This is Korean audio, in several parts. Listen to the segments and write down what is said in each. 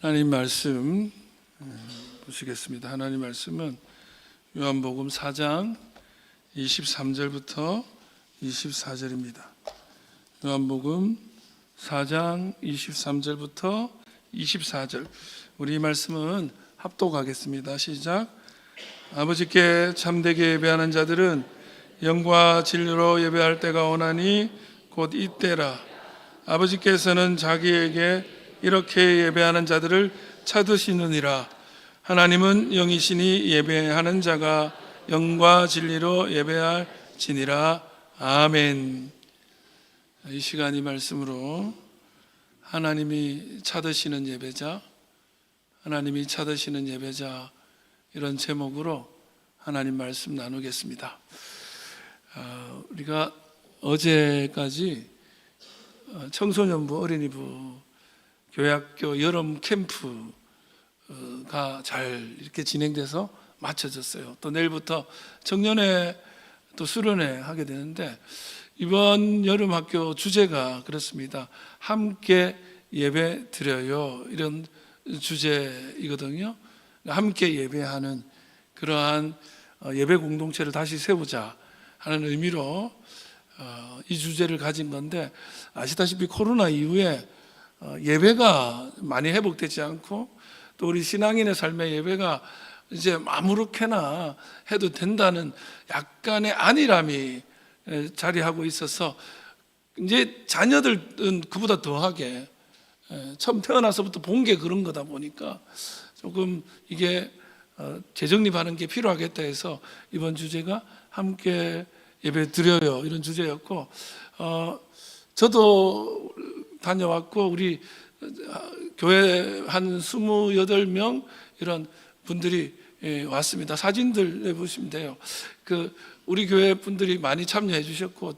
하나님 말씀 보시겠습니다. 하나님 말씀은 요한복음 4장 23절부터 24절입니다. 요한복음 4장 23절부터 24절. 우리 이 말씀은 합독하겠습니다. 시작. 아버지께 참되게 예배하는 자들은 영과 진리로 예배할 때가 오나니 곧 이때라. 아버지께서는 자기에게 이렇게 예배하는 자들을 찾으시느니라. 하나님은 영이시니 예배하는 자가 영과 진리로 예배할지니라. 아멘. 이 시간 이 말씀으로 하나님이 찾으시는 예배자, 하나님이 찾으시는 예배자, 이런 제목으로 하나님 말씀 나누겠습니다. 우리가 어제까지 청소년부, 어린이부, 교회학교 여름 캠프가 잘 이렇게 진행돼서 마쳐졌어요. 또 내일부터 청년회 또 수련회 하게 되는데, 이번 여름 학교 주제가 그렇습니다. 함께 예배 드려요, 이런 주제이거든요. 함께 예배하는 그러한 예배 공동체를 다시 세우자 하는 의미로 이 주제를 가진 건데, 아시다시피 코로나 이후에 예배가 많이 회복되지 않고, 또 우리 신앙인의 삶의 예배가 이제 아무렇게나 해도 된다는 약간의 안일함이 자리하고 있어서, 이제 자녀들은 그보다 더하게 처음 태어나서부터 본 게 그런 거다 보니까 조금 이게 재정립하는 게 필요하겠다 해서 이번 주제가 함께 예배 드려요, 이런 주제였고, 저도 다녀왔고 우리 교회 한 28명 이런 분들이 왔습니다. 사진들 내보시면 돼요. 우리 교회 분들이 많이 참여해 주셨고,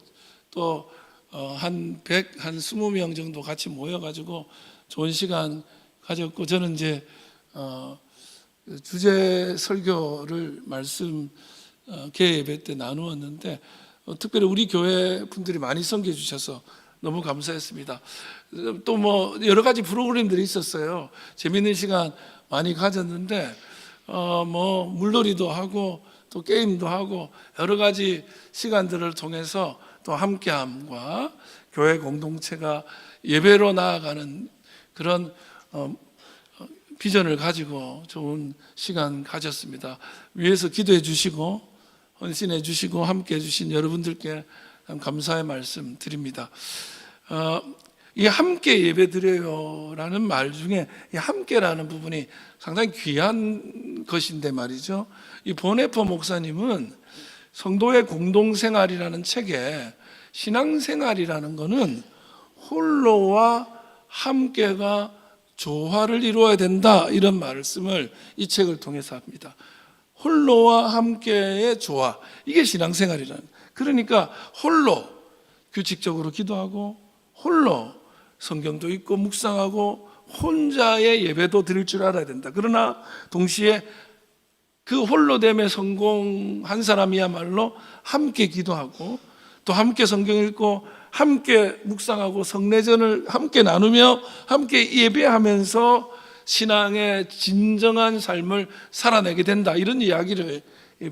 또 한 20명 정도 같이 모여가지고 좋은 시간 가졌고, 저는 이제 주제 설교를 말씀 개회 예배 때 나누었는데, 특별히 우리 교회 분들이 많이 섬겨 주셔서 너무 감사했습니다. 또 뭐 여러 가지 프로그램들이 있었어요. 재밌는 시간 많이 가졌는데, 뭐 물놀이도 하고 또 게임도 하고 여러 가지 시간들을 통해서 또 함께함과 교회 공동체가 예배로 나아가는 그런 비전을 가지고 좋은 시간 가졌습니다. 위에서 기도해 주시고 헌신해 주시고 함께 해 주신 여러분들께 감사의 말씀 드립니다. 이 함께 예배 드려요라는 말 중에 이 함께라는 부분이 상당히 귀한 것인데 말이죠. 이 보네퍼 목사님은 성도의 공동생활이라는 책에 신앙생활이라는 것은 홀로와 함께가 조화를 이루어야 된다, 이런 말씀을 이 책을 통해서 합니다. 홀로와 함께의 조화, 이게 신앙생활이라는. 그러니까 홀로 규칙적으로 기도하고, 홀로 성경도 읽고 묵상하고, 혼자의 예배도 드릴 줄 알아야 된다. 그러나 동시에 그 홀로됨에 성공한 사람이야말로 함께 기도하고, 또 함께 성경 읽고, 함께 묵상하고, 성례전을 함께 나누며 함께 예배하면서 신앙의 진정한 삶을 살아내게 된다, 이런 이야기를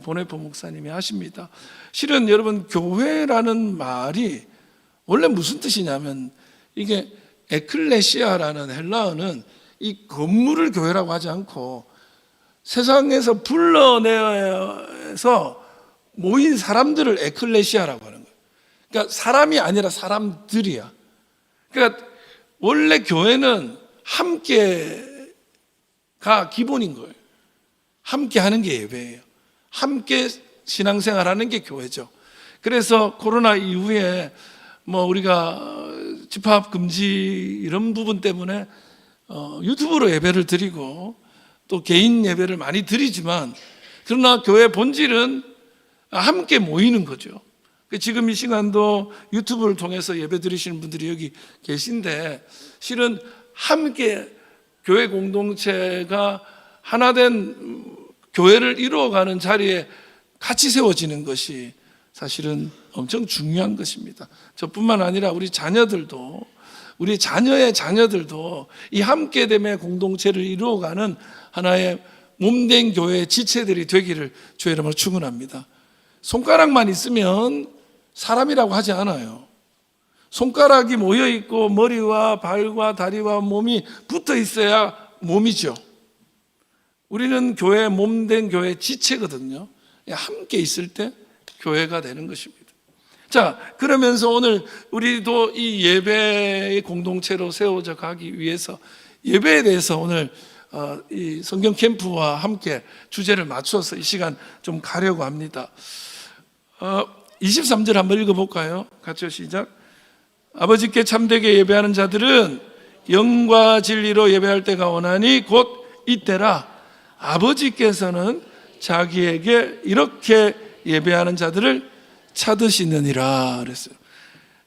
보네퍼 목사님이 하십니다. 실은 여러분, 교회라는 말이 원래 무슨 뜻이냐면, 이게 에클레시아라는 헬라어는 이 건물을 교회라고 하지 않고 세상에서 불러내서 모인 사람들을 에클레시아라고 하는 거예요. 그러니까 사람이 아니라 사람들이야. 그러니까 원래 교회는 함께가 기본인 거예요. 함께 하는 게 예배예요. 함께 신앙생활하는 게 교회죠. 그래서 코로나 이후에 뭐 우리가 집합 금지 이런 부분 때문에 유튜브로 예배를 드리고 또 개인 예배를 많이 드리지만, 그러나 교회 본질은 함께 모이는 거죠. 지금 이 시간도 유튜브를 통해서 예배 드리시는 분들이 여기 계신데, 실은 함께 교회 공동체가 하나된 교회를 이루어가는 자리에 같이 세워지는 것이 사실은 엄청 중요한 것입니다. 저뿐만 아니라 우리 자녀들도 우리 자녀의 자녀들도 이 함께됨의 공동체를 이루어가는 하나의 몸된 교회의 지체들이 되기를 주의 이름으로 축원합니다. 손가락만 있으면 사람이라고 하지 않아요. 손가락이 모여 있고 머리와 발과 다리와 몸이 붙어 있어야 몸이죠. 우리는 교회, 몸된 교회 지체거든요. 함께 있을 때 교회가 되는 것입니다. 자, 그러면서 오늘 우리도 이 예배의 공동체로 세워져 가기 위해서 예배에 대해서 오늘 이 성경 캠프와 함께 주제를 맞춰서 이 시간 좀 가려고 합니다. 23절 한번 읽어볼까요? 같이 시작. 아버지께 참되게 예배하는 자들은 영과 진리로 예배할 때가 오나니 곧 이때라. 아버지께서는 자기에게 이렇게 예배하는 자들을 찾으시느니라 그랬어요.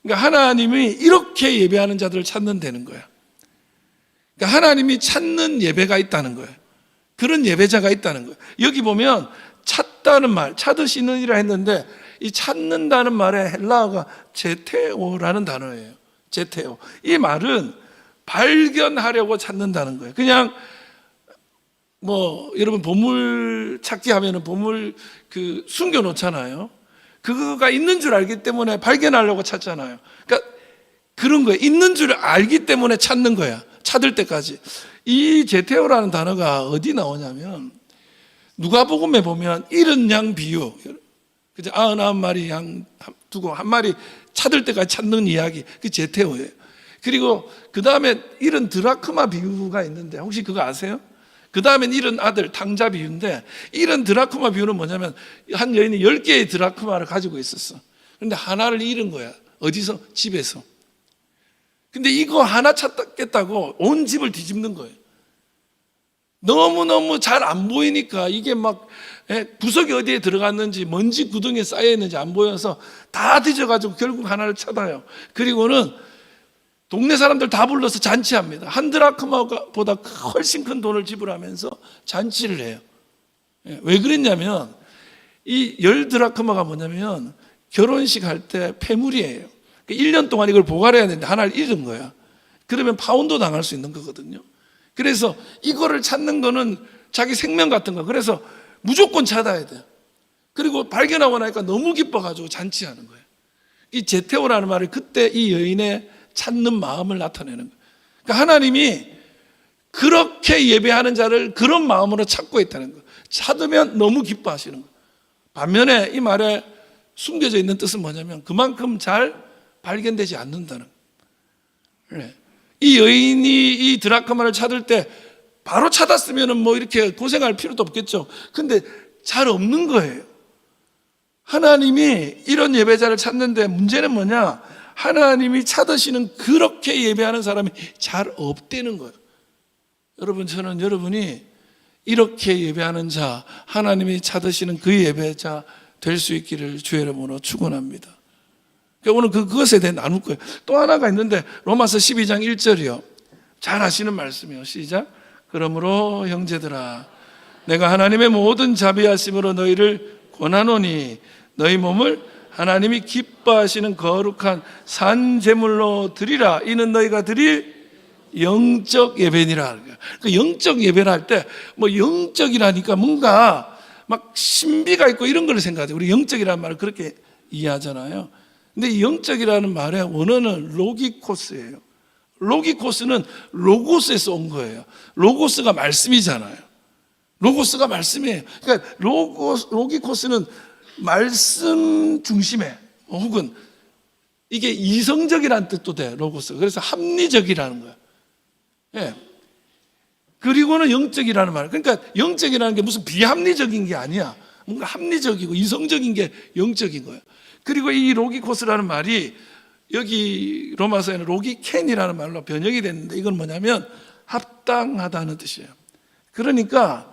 그러니까 하나님이 이렇게 예배하는 자들을 찾는다는 거야. 그러니까 하나님이 찾는 예배가 있다는 거예요. 그런 예배자가 있다는 거예요. 여기 보면 찾다는 말, 찾으시느니라 했는데 이 찾는다는 말의 헬라어가 제테오라는 단어예요. 제테오. 이 말은 발견하려고 찾는다는 거예요. 그냥 여러분 보물 찾기 하면은 보물 숨겨 놓잖아요. 그거가 있는 줄 알기 때문에 발견하려고 찾잖아요. 그러니까 그런 거예요. 있는 줄 알기 때문에 찾는 거야. 찾을 때까지. 이 제테오라는 단어가 어디 나오냐면 누가복음에 보면 잃은 양 비유. 그죠? 99마리 양 두고 한 마리 찾을 때까지 찾는 이야기. 그 제테오예요. 그리고 그 다음에 잃은 드라크마 비유가 있는데 혹시 그거 아세요? 그 다음엔 잃은 아들 탕자 비유인데 잃은 드라크마 비유는 뭐냐면 한 여인이 10개의 드라크마를 가지고 있었어. 그런데 하나를 잃은 거야. 어디서? 집에서. 근데 이거 하나 찾겠다고 온 집을 뒤집는 거예요. 너무너무 잘 안 보이니까 이게 막 구석이 어디에 들어갔는지 먼지 구덩이에 쌓여 있는지 안 보여서 다 뒤져가지고 결국 하나를 찾아요. 그리고는 동네 사람들 다 불러서 잔치합니다. 한 드라크마보다 훨씬 큰 돈을 지불하면서 잔치를 해요. 왜 그랬냐면 이 10드라크마가 뭐냐면 결혼식 할 때 폐물이에요. 1년 동안 이걸 보관해야 되는데 하나를 잃은 거야. 그러면 파혼도 당할 수 있는 거거든요. 그래서 이거를 찾는 거는 자기 생명 같은 거. 그래서 무조건 찾아야 돼요. 그리고 발견하고 나니까 너무 기뻐가지고 잔치하는 거예요. 이 제테오라는 말을 그때 이 여인의 찾는 마음을 나타내는 거예요. 그러니까 하나님이 그렇게 예배하는 자를 그런 마음으로 찾고 있다는 거예요. 찾으면 너무 기뻐하시는 거예요. 반면에 이 말에 숨겨져 있는 뜻은 뭐냐면 그만큼 잘 발견되지 않는다는 거예요. 이 여인이 이 드라크마를 찾을 때 바로 찾았으면 이렇게 고생할 필요도 없겠죠. 근데 잘 없는 거예요. 하나님이 이런 예배자를 찾는데 문제는 뭐냐? 하나님이 찾으시는 그렇게 예배하는 사람이 잘 없다는 거예요. 여러분, 저는 여러분이 이렇게 예배하는 자, 하나님이 찾으시는 그 예배자 될 수 있기를 주의 이름으로 축원합니다. 오늘 그것에 대해 나눌 거예요. 또 하나가 있는데 로마서 12장 1절이요. 잘 아시는 말씀이요. 시작. 그러므로 형제들아, 내가 하나님의 모든 자비하심으로 너희를 권하노니 너희 몸을 하나님이 기뻐하시는 거룩한 산 제물로 드리라. 이는 너희가 드릴 영적 예배니라. 그 영적 예배를 할 때 영적이라니까 뭔가 막 신비가 있고 이런 걸 생각해요. 우리 영적이라는 말을 그렇게 이해하잖아요. 근데 이 영적이라는 말의 원어는 로기코스예요. 로기코스는 로고스에서 온 거예요. 로고스가 말씀이잖아요. 로고스가 말씀이에요. 그러니까 로기코스는 말씀 중심에 혹은 이게 이성적이라는 뜻도 돼. 로고스. 그래서 합리적이라는 거야. 예. 그리고는 영적이라는 말. 그러니까 영적이라는 게 무슨 비합리적인 게 아니야. 뭔가 합리적이고 이성적인 게 영적인 거야. 그리고 이 로기코스라는 말이 여기 로마서에는 로기켄이라는 말로 번역이 됐는데 이건 뭐냐면 합당하다는 뜻이에요. 그러니까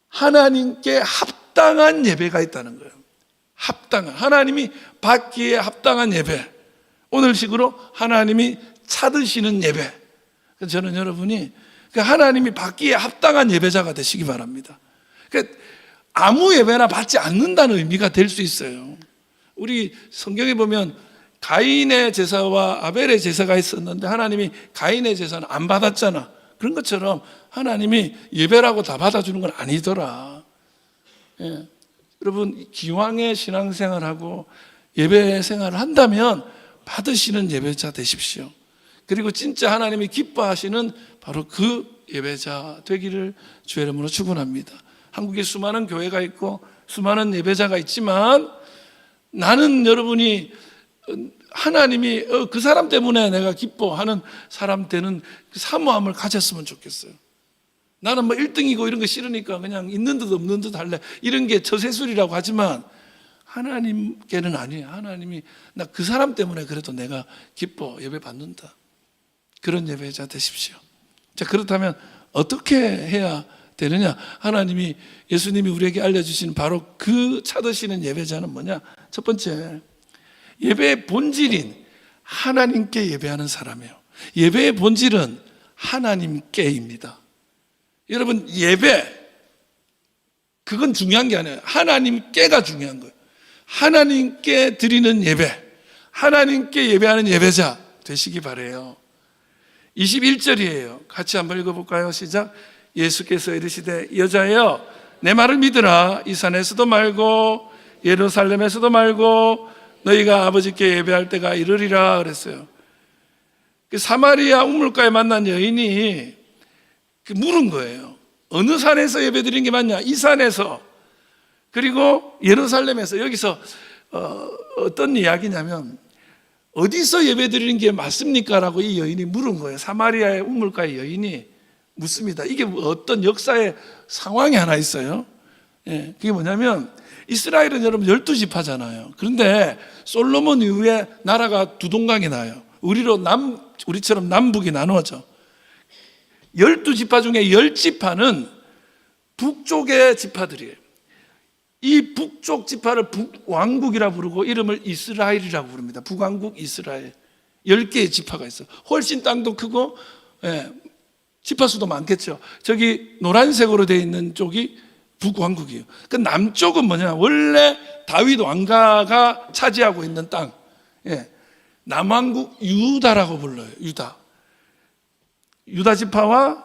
하나님께 합당한 예배가 있다는 거예요. 합당한, 하나님이 받기에 합당한 예배. 오늘식으로 하나님이 찾으시는 예배. 저는 여러분이 하나님이 받기에 합당한 예배자가 되시기 바랍니다. 그러니까 아무 예배나 받지 않는다는 의미가 될 수 있어요. 우리 성경에 보면 가인의 제사와 아벨의 제사가 있었는데 하나님이 가인의 제사는 안 받았잖아. 그런 것처럼 하나님이 예배라고 다 받아주는 건 아니더라. 예. 여러분, 기왕의 신앙생활하고 예배 생활을 한다면 받으시는 예배자 되십시오. 그리고 진짜 하나님이 기뻐하시는 바로 그 예배자 되기를 주의 이름으로 축원합니다. 한국에 수많은 교회가 있고 수많은 예배자가 있지만 나는 여러분이 하나님이 그 사람 때문에 내가 기뻐하는 사람 되는 그 사모함을 가졌으면 좋겠어요. 나는 뭐 1등이고 이런 거 싫으니까 그냥 있는 듯 없는 듯 할래. 이런 게 처세술이라고 하지만 하나님께는 아니에요. 하나님이 나 그 사람 때문에 그래도 내가 기뻐 예배 받는다. 그런 예배자 되십시오. 자, 그렇다면 어떻게 해야 되느냐? 하나님이 예수님이 우리에게 알려주신 바로 그 찾으시는 예배자는 뭐냐? 첫 번째, 예배의 본질인 하나님께 예배하는 사람이에요. 예배의 본질은 하나님께입니다. 여러분, 예배 그건 중요한 게 아니에요. 하나님께가 중요한 거예요. 하나님께 드리는 예배, 하나님께 예배하는 예배자 되시기 바라요. 21절이에요. 같이 한번 읽어볼까요? 시작. 예수께서 이르시되 여자여 내 말을 믿으라. 이 산에서도 말고 예루살렘에서도 말고 너희가 아버지께 예배할 때가 이르리라 그랬어요. 그 사마리아 우물가에 만난 여인이 물은 거예요. 어느 산에서 예배드리는 게 맞냐? 이 산에서. 그리고 예루살렘에서. 여기서 어떤 이야기냐면 어디서 예배드리는 게 맞습니까? 라고 이 여인이 물은 거예요. 사마리아의 우물가의 여인이 묻습니다. 이게 어떤 역사의 상황이 하나 있어요. 예, 그게 뭐냐면 이스라엘은 여러분 12지파잖아요. 그런데 솔로몬 이후에 나라가 두 동강이 나요. 우리처럼 남북이 나누어져. 12지파 중에 10지파는 북쪽의 지파들이에요. 이 북쪽 지파를 북왕국이라 부르고 이름을 이스라엘이라고 부릅니다. 북왕국 이스라엘. 10개의 지파가 있어요. 훨씬 땅도 크고 지파 수도 많겠죠. 저기 노란색으로 되어 있는 쪽이 북왕국이에요. 그 남쪽은 뭐냐? 원래 다윗 왕가가 차지하고 있는 땅. 남왕국 유다라고 불러요. 유다 지파와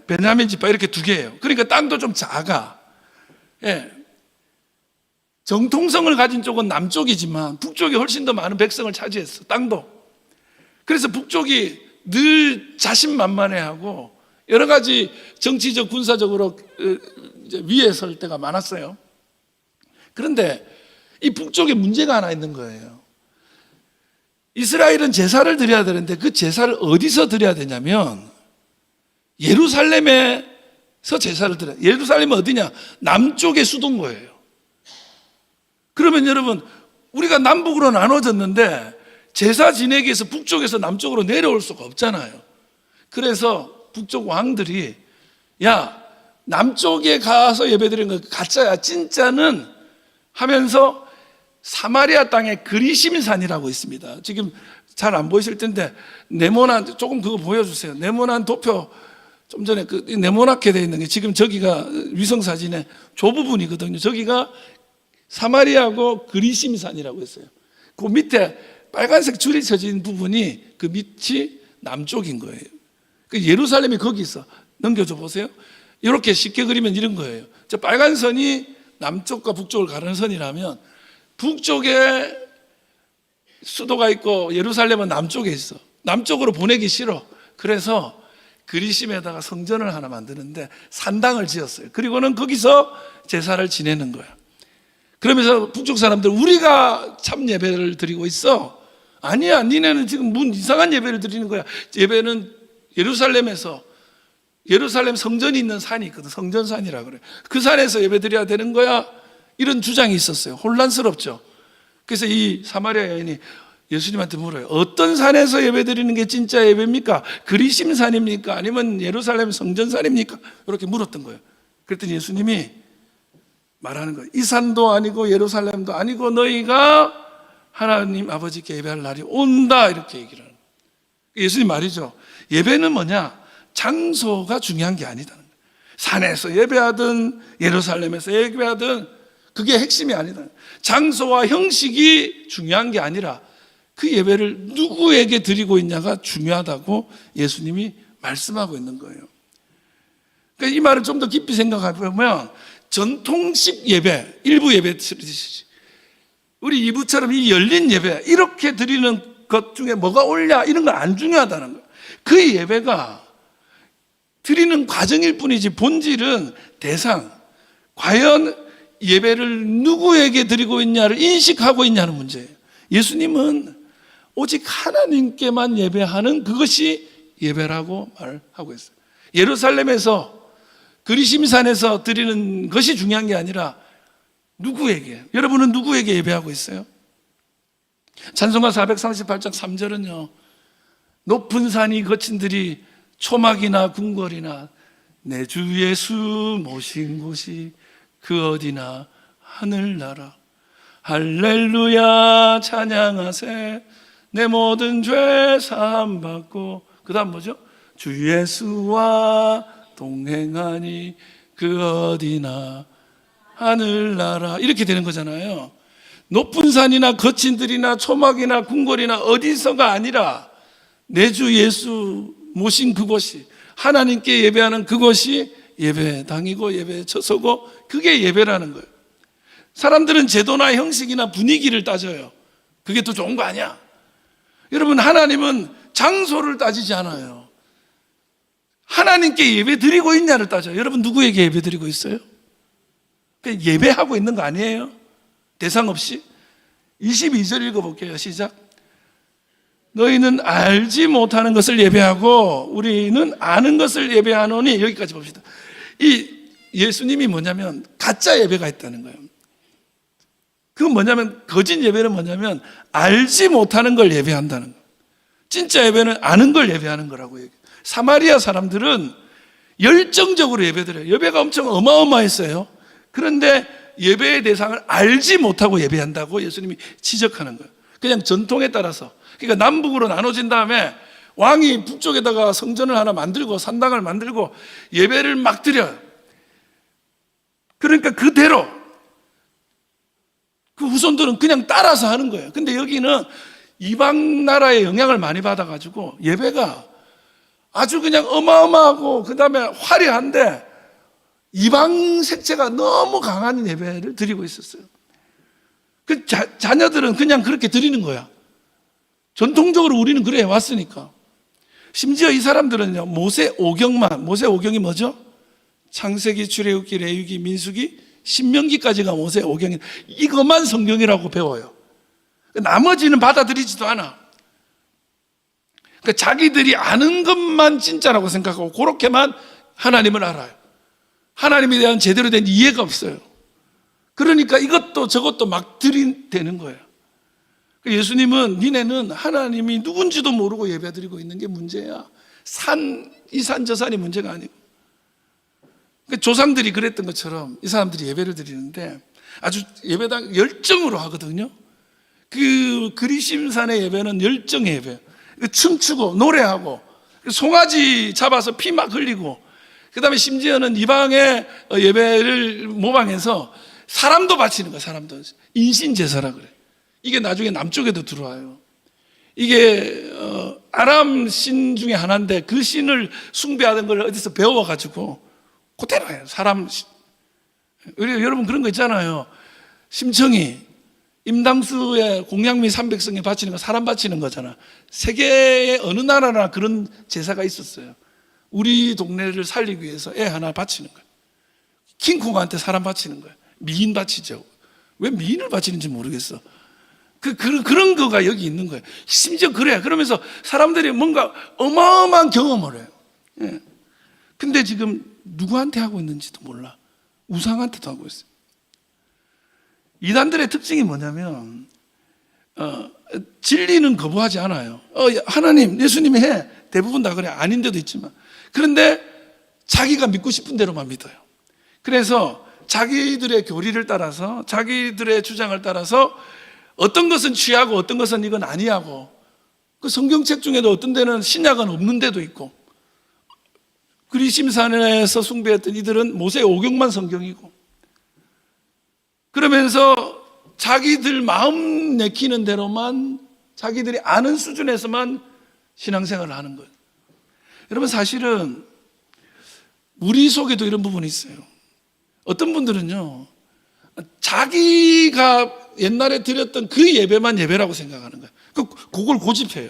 베냐민 지파 이렇게 두 개예요. 그러니까 땅도 좀 작아. 정통성을 가진 쪽은 남쪽이지만 북쪽이 훨씬 더 많은 백성을 차지했어. 땅도. 그래서 북쪽이 늘 자신만만해하고 여러 가지 정치적 군사적으로 위에 설 때가 많았어요. 그런데 이 북쪽에 문제가 하나 있는 거예요. 이스라엘은 제사를 드려야 되는데 그 제사를 어디서 드려야 되냐면 예루살렘에서 제사를 드려요. 예루살렘은 어디냐? 남쪽의 수도인 거예요. 그러면 여러분, 우리가 남북으로 나눠졌는데 제사 지내기 위해서 북쪽에서 남쪽으로 내려올 수가 없잖아요. 그래서 북쪽 왕들이 야, 남쪽에 가서 예배드리는 거 가짜야, 진짜는 하면서 사마리아 땅에 그리심 산이라고 있습니다. 지금 잘 안 보이실 텐데 네모난, 조금 그거 보여주세요. 네모난 도표, 좀 전에 그 네모나게 되어 있는 게 지금 저기가 위성사진의 저 부분이거든요. 저기가 사마리아고 그리심 산이라고 했어요. 그 밑에 빨간색 줄이 쳐진 부분이 그 밑이 남쪽인 거예요. 그 예루살렘이 거기 있어. 넘겨줘 보세요. 이렇게 쉽게 그리면 이런 거예요. 저 빨간 선이 남쪽과 북쪽을 가르는 선이라면 북쪽에 수도가 있고 예루살렘은 남쪽에 있어. 남쪽으로 보내기 싫어. 그래서 그리심에다가 성전을 하나 만드는데 산당을 지었어요. 그리고는 거기서 제사를 지내는 거야. 그러면서 북쪽 사람들, 우리가 참 예배를 드리고 있어. 아니야, 니네는 지금 뭔 이상한 예배를 드리는 거야. 예배는 예루살렘에서, 예루살렘 성전이 있는 산이 있거든. 성전산이라 그래. 그 산에서 예배 드려야 되는 거야. 이런 주장이 있었어요. 혼란스럽죠. 그래서 이 사마리아 여인이 예수님한테 물어요. 어떤 산에서 예배 드리는 게 진짜 예배입니까? 그리심 산입니까? 아니면 예루살렘 성전산입니까? 이렇게 물었던 거예요. 그랬더니 예수님이 말하는 거예요. 이 산도 아니고 예루살렘도 아니고 너희가 하나님 아버지께 예배할 날이 온다, 이렇게 얘기를 하는 거예요. 예수님 말이죠. 예배는 뭐냐? 장소가 중요한 게 아니다. 산에서 예배하든 예루살렘에서 예배하든 그게 핵심이 아니다. 장소와 형식이 중요한 게 아니라 그 예배를 누구에게 드리고 있냐가 중요하다고 예수님이 말씀하고 있는 거예요. 그러니까 이 말을 좀 더 깊이 생각해보면 전통식 예배, 일부 예배 드리듯이 우리 2부처럼 이 열린 예배 이렇게 드리는 것 중에 뭐가 옳냐 이런 건 안 중요하다는 거예요. 그 예배가 드리는 과정일 뿐이지 본질은 대상, 과연 예배를 누구에게 드리고 있냐를 인식하고 있냐는 문제예요. 예수님은 오직 하나님께만 예배하는 그것이 예배라고 말하고 있어요. 예루살렘에서 그리심산에서 드리는 것이 중요한 게 아니라 누구에게, 여러분은 누구에게 예배하고 있어요? 찬송가 438장 3절은요, 높은 산이 거친들이 초막이나 궁궐이나 내 주 예수 모신 곳이 그 어디나 하늘나라 할렐루야 찬양하세 내 모든 죄 사함 받고 그 다음 뭐죠? 주 예수와 동행하니 그 어디나 하늘나라 이렇게 되는 거잖아요. 높은 산이나 거친들이나 초막이나 궁궐이나 어디서가 아니라 내 주 예수 모신 그곳이 하나님께 예배하는 그곳이 예배당이고 예배 처소고 그게 예배라는 거예요. 사람들은 제도나 형식이나 분위기를 따져요. 그게 더 좋은 거 아니야? 여러분, 하나님은 장소를 따지지 않아요. 하나님께 예배 드리고 있냐를 따져요. 여러분, 누구에게 예배 드리고 있어요? 그냥 예배하고 있는 거 아니에요? 대상 없이? 22절 읽어볼게요. 시작. 너희는 알지 못하는 것을 예배하고 우리는 아는 것을 예배하노니, 여기까지 봅시다. 이 예수님이 뭐냐면 가짜 예배가 있다는 거예요. 그건 뭐냐면, 거짓 예배는 뭐냐면 알지 못하는 걸 예배한다는 거예요. 진짜 예배는 아는 걸 예배하는 거라고 얘기해요. 사마리아 사람들은 열정적으로 예배드려요. 예배가 엄청 어마어마했어요. 그런데 예배의 대상을 알지 못하고 예배한다고 예수님이 지적하는 거예요. 그냥 전통에 따라서. 그러니까 남북으로 나눠진 다음에 왕이 북쪽에다가 성전을 하나 만들고 산당을 만들고 예배를 막 드려요. 그러니까 그대로 그 후손들은 그냥 따라서 하는 거예요. 근데 여기는 이방 나라의 영향을 많이 받아가지고 예배가 아주 그냥 어마어마하고 그 다음에 화려한데 이방 색채가 너무 강한 예배를 드리고 있었어요. 그 자녀들은 그냥 그렇게 드리는 거야. 전통적으로 우리는 그래 왔으니까. 심지어 이 사람들은요, 모세 오경만, 모세 오경이 뭐죠? 창세기, 출애굽기, 레위기, 민수기, 신명기까지가 모세 오경이, 이것만 성경이라고 배워요. 나머지는 받아들이지도 않아. 그러니까 자기들이 아는 것만 진짜라고 생각하고 그렇게만 하나님을 알아요. 하나님에 대한 제대로 된 이해가 없어요. 그러니까 이것도 저것도 막 들이대는 거예요. 예수님은 니네는 하나님이 누군지도 모르고 예배드리고 있는 게 문제야. 이 산 저 산이 문제가 아니고. 조상들이 그랬던 것처럼 이 사람들이 예배를 드리는데 아주 예배당 열정으로 하거든요. 그 그리심산의 예배는 열정의 예배. 춤추고 노래하고 송아지 잡아서 피 막 흘리고, 그 다음에 심지어는 이방의 예배를 모방해서 사람도 바치는 거야. 사람도 인신제사라 그래. 이게 나중에 남쪽에도 들어와요. 이게 아람 신 중에 하나인데 그 신을 숭배하던 걸 어디서 배워가지고 그대로 해요. 사람 신. 여러분 그런 거 있잖아요. 심청이 임당수의 공양미 300성에 바치는 거 사람 바치는 거잖아. 세계의 어느 나라나 그런 제사가 있었어요. 우리 동네를 살리기 위해서 애 하나 바치는 거예요. 킹콩한테 사람 바치는 거예요. 미인 바치죠. 왜 미인을 바치는지 모르겠어. 그런 거가 여기 있는 거예요. 심지어 그래. 그러면서 사람들이 뭔가 어마어마한 경험을 해요. 예. 근데 지금 누구한테 하고 있는지도 몰라. 우상한테도 하고 있어요. 이단들의 특징이 뭐냐면 진리는 거부하지 않아요. 하나님, 예수님이 해. 대부분 다 그래. 아닌 데도 있지만. 그런데 자기가 믿고 싶은 대로만 믿어요. 그래서 자기들의 교리를 따라서, 자기들의 주장을 따라서 어떤 것은 취하고 어떤 것은 이건 아니하고, 그 성경책 중에도 어떤 데는 신약은 없는 데도 있고, 그리심산에서 숭배했던 이들은 모세 오경만 성경이고, 그러면서 자기들 마음 내키는 대로만 자기들이 아는 수준에서만 신앙생활을 하는 거예요. 여러분, 사실은 우리 속에도 이런 부분이 있어요. 어떤 분들은요, 자기가 옛날에 드렸던 그 예배만 예배라고 생각하는 거예요. 그걸 고집해요.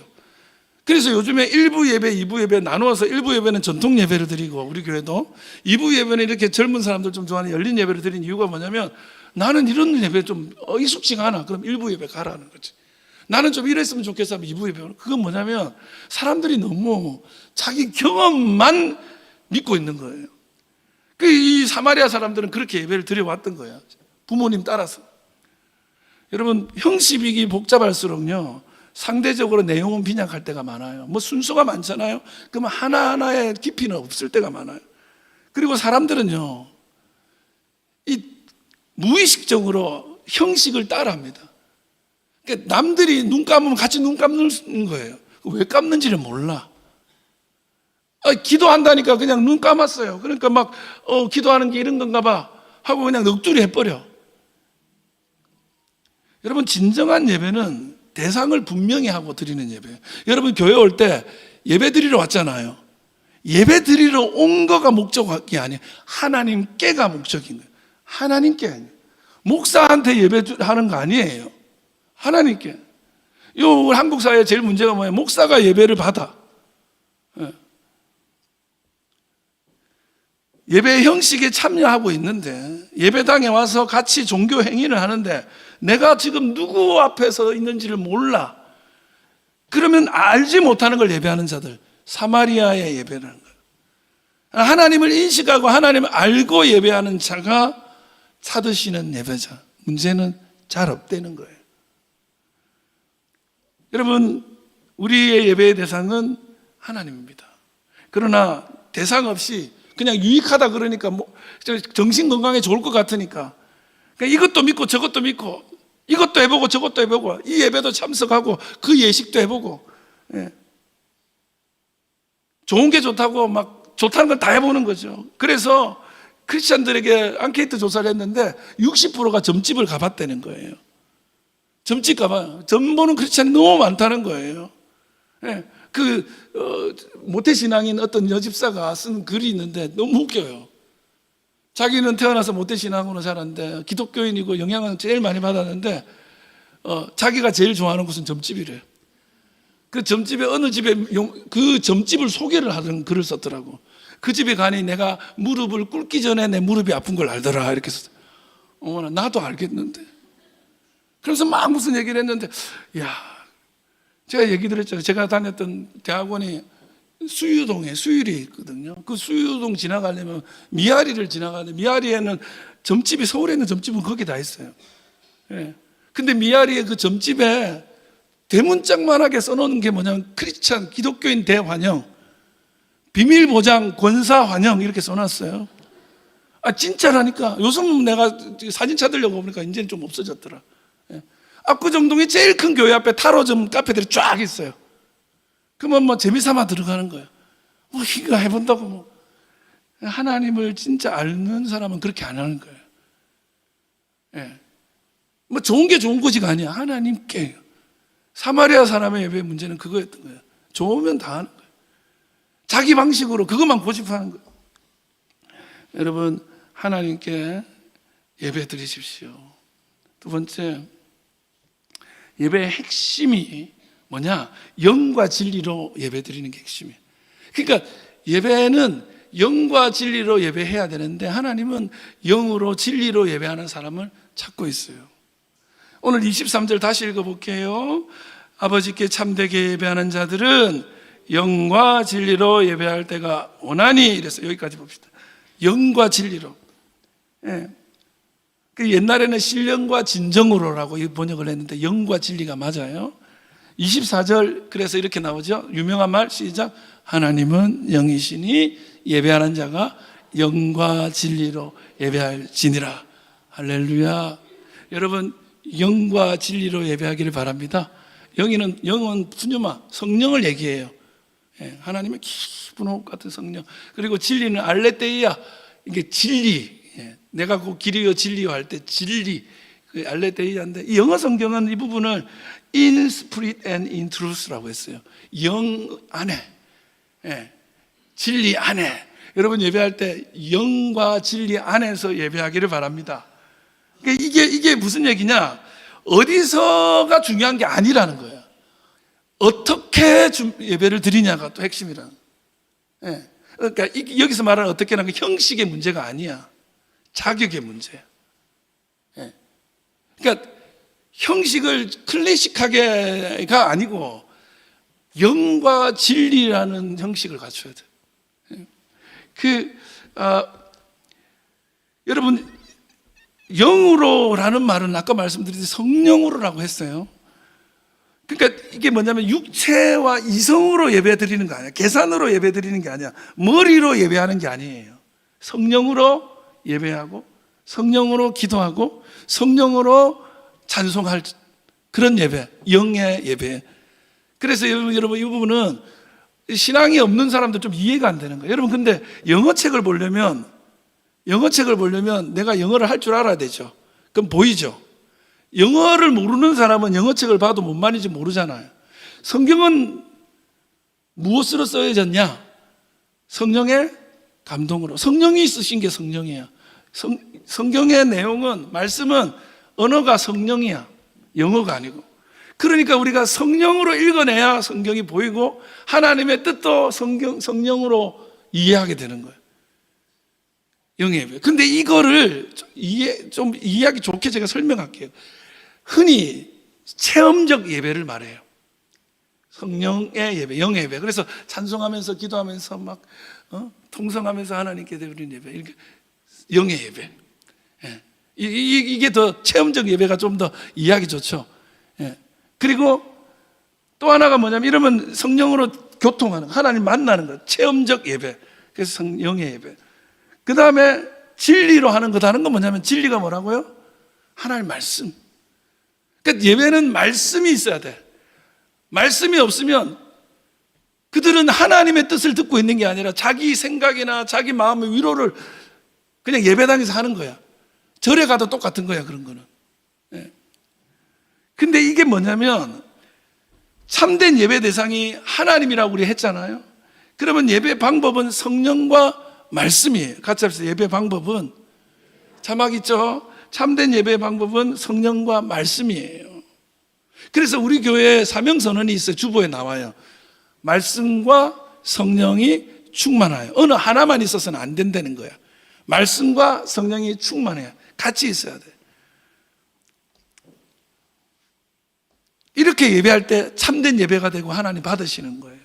그래서 요즘에 1부 예배, 2부 예배 나누어서 1부 예배는 전통 예배를 드리고, 우리 교회도 2부 예배는 이렇게 젊은 사람들 좀 좋아하는 열린 예배를 드린 이유가 뭐냐면, 나는 이런 예배 좀 익숙지가 않아. 그럼 1부 예배 가라는 거지. 나는 좀 이랬으면 좋겠어 하면 2부 예배. 그건 뭐냐면 사람들이 너무 자기 경험만 믿고 있는 거예요. 이 사마리아 사람들은 그렇게 예배를 드려왔던 거예요. 부모님 따라서. 여러분, 형식이 복잡할수록요, 상대적으로 내용은 빈약할 때가 많아요. 뭐 순서가 많잖아요. 그러면 하나하나의 깊이는 없을 때가 많아요. 그리고 사람들은요, 이 무의식적으로 형식을 따라합니다. 그러니까 남들이 눈 감으면 같이 눈 감는 거예요. 왜 감는지를 몰라. 기도한다니까 그냥 눈 감았어요. 그러니까 막 기도하는 게 이런 건가 봐 하고 그냥 넋두리 해버려. 여러분, 진정한 예배는 대상을 분명히 하고 드리는 예배예요. 여러분, 교회 올 때 예배 드리러 왔잖아요. 예배 드리러 온 거가 목적이 아니에요. 하나님께가 목적인 거예요. 하나님께 아니에요. 목사한테 예배하는 거 아니에요. 하나님께. 우리 한국 사회의 제일 문제가 뭐예요? 목사가 예배를 받아. 예배 형식에 참여하고 있는데, 예배당에 와서 같이 종교 행위를 하는데 내가 지금 누구 앞에서 있는지를 몰라. 그러면 알지 못하는 걸 예배하는 자들, 사마리아의 예배라는 거예요. 하나님을 인식하고 하나님을 알고 예배하는 자가 찾으시는 예배자. 문제는 잘 없다는 거예요. 여러분, 우리의 예배의 대상은 하나님입니다. 그러나 대상 없이 그냥 유익하다 그러니까 정신 건강에 좋을 것 같으니까 그러니까 이것도 믿고 저것도 믿고 이것도 해보고 저것도 해보고 이 예배도 참석하고 그 예식도 해보고, 좋은 게 좋다고 막 좋다는 걸 다 해보는 거죠. 그래서 크리스찬들에게 앙케이트 조사를 했는데 60%가 점집을 가봤다는 거예요. 점집 가봐요. 점 보는 크리스찬이 너무 많다는 거예요. 모태신앙인 어떤 여집사가 쓴 글이 있는데 너무 웃겨요. 자기는 태어나서 모태신앙으로 자랐는데 기독교인이고 영향을 제일 많이 받았는데 자기가 제일 좋아하는 곳은 점집이래요. 그 점집에 어느 집에 그 점집을 소개를 하던 글을 썼더라고. 그 집에 가니 내가 무릎을 꿇기 전에 내 무릎이 아픈 걸 알더라 이렇게 썼어요. 어머나, 나도 알겠는데. 그래서 막 무슨 얘기를 했는데, 제가 얘기 드렸잖아요. 제가 다녔던 대학원이 수유동에 수유리 있거든요. 그 수유동 지나가려면 미아리를 지나가는데, 미아리에는 점집이, 서울에 있는 점집은 거기 다 있어요. 근데 미아리의 그 점집에 대문짝만하게 써놓은 게 뭐냐면 크리스찬 기독교인 대환영, 비밀 보장 권사 환영 이렇게 써놨어요. 진짜라니까. 요즘은 내가 사진 찾으려고 보니까 이제는 좀 없어졌더라. 압구정동에 제일 큰 교회 앞에 타로점 카페들이 쫙 있어요. 그러면 재미삼아 들어가는 거예요. 이거 해본다고 하나님을 진짜 아는 사람은 그렇게 안 하는 거예요. 좋은 게 좋은 거지가 아니야. 하나님께. 사마리아 사람의 예배 문제는 그거였던 거예요. 좋으면 다 하는 거예요. 자기 방식으로 그것만 고집하는 거예요. 여러분, 하나님께 예배 드리십시오. 두 번째, 예배의 핵심이 뭐냐? 영과 진리로 예배 드리는 게 핵심이에요. 그러니까 예배는 영과 진리로 예배해야 되는데 하나님은 영으로 진리로 예배하는 사람을 찾고 있어요. 오늘 23절 다시 읽어볼게요. 아버지께 참되게 예배하는 자들은 영과 진리로 예배할 때가 오나니, 이래서 여기까지 봅시다. 영과 진리로. 옛날에는 신령과 진정으로라고 번역을 했는데 영과 진리가 맞아요. 24절 그래서 이렇게 나오죠. 유명한 말, 시작. 하나님은 영이시니 예배하는 자가 영과 진리로 예배할지니라. 할렐루야. 여러분, 영과 진리로 예배하기를 바랍니다. 영은 푸뉴마, 성령을 얘기해요. 하나님의 깊은 호흡 같은 성령. 그리고 진리는 알레테이아, 이게 진리. 내가 그 길이요 진리요 할 때 진리, 그 알레데이아인데, 이 영어 성경은 이 부분을 in spirit and in truth라고 했어요. 영 안에, 예, 진리 안에. 여러분 예배할 때 영과 진리 안에서 예배하기를 바랍니다. 그러니까 이게 무슨 얘기냐? 어디서가 중요한 게 아니라는 거예요. 어떻게 예배를 드리냐가 또 핵심이라는 거예요. 예. 그러니까 여기서 말하는 어떻게라는 게 형식의 문제가 아니야. 자격의 문제야. 예. 그러니까 형식을 클래식하게가 아니고 영과 진리라는 형식을 갖춰야 돼. 여러분, 영으로라는 말은 아까 말씀드렸듯이 성령으로라고 했어요. 그러니까 이게 뭐냐면 육체와 이성으로 예배 드리는 거 아니야. 계산으로 예배 드리는 게 아니야. 머리로 예배하는 게 아니에요. 성령으로 예배하고, 성령으로 기도하고, 성령으로 찬송할 그런 예배, 영의 예배. 그래서 여러분 이 부분은 신앙이 없는 사람들 좀 이해가 안 되는 거예요. 여러분, 근데 영어책을 보려면 내가 영어를 할 줄 알아야 되죠. 그럼 보이죠. 영어를 모르는 사람은 영어책을 봐도 뭔 말인지 모르잖아요. 성경은 무엇으로 써여졌냐? 성령의 감동으로. 성령이 쓰신 게 성령이야. 성경의 내용은, 말씀은 언어가 성령이야. 영어가 아니고. 그러니까 우리가 성령으로 읽어내야 성경이 보이고 하나님의 뜻도 성령으로 이해하게 되는 거예요. 영의 예배. 근데 이거를 좀 이해하기 좋게 제가 설명할게요. 흔히 체험적 예배를 말해요. 성령의 예배, 영의 예배. 그래서 찬송하면서 기도하면서 막 통성하면서 하나님께 드리는 예배, 이렇게 영의 예배. 예. 이게 더 체험적 예배가 좀 더 이해하기 좋죠. 예. 그리고 또 하나가 뭐냐면, 이러면 성령으로 교통하는, 하나님 만나는 것, 체험적 예배. 그래서 영의 예배. 그 다음에 진리로 하는 것, 하는 건 뭐냐면, 진리가 뭐라고요? 하나님 말씀. 그러니까 예배는 말씀이 있어야 돼. 말씀이 없으면 그들은 하나님의 뜻을 듣고 있는 게 아니라 자기 생각이나 자기 마음의 위로를 그냥 예배당에서 하는 거야. 절에 가도 똑같은 거야, 그런 거는. 예. 근데 이게 뭐냐면, 참된 예배 대상이 하나님이라고 우리 했잖아요. 그러면 예배 방법은 성령과 말씀이에요. 같이 합시다. 예배 방법은, 자막 있죠? 참된 예배 방법은 성령과 말씀이에요. 그래서 우리 교회에 사명선언이 있어요. 주보에 나와요. 말씀과 성령이 충만하여. 어느 하나만 있어서는 안 된다는 거야. 말씀과 성령이 충만해요. 같이 있어야 돼. 이렇게 예배할 때 참된 예배가 되고 하나님 받으시는 거예요.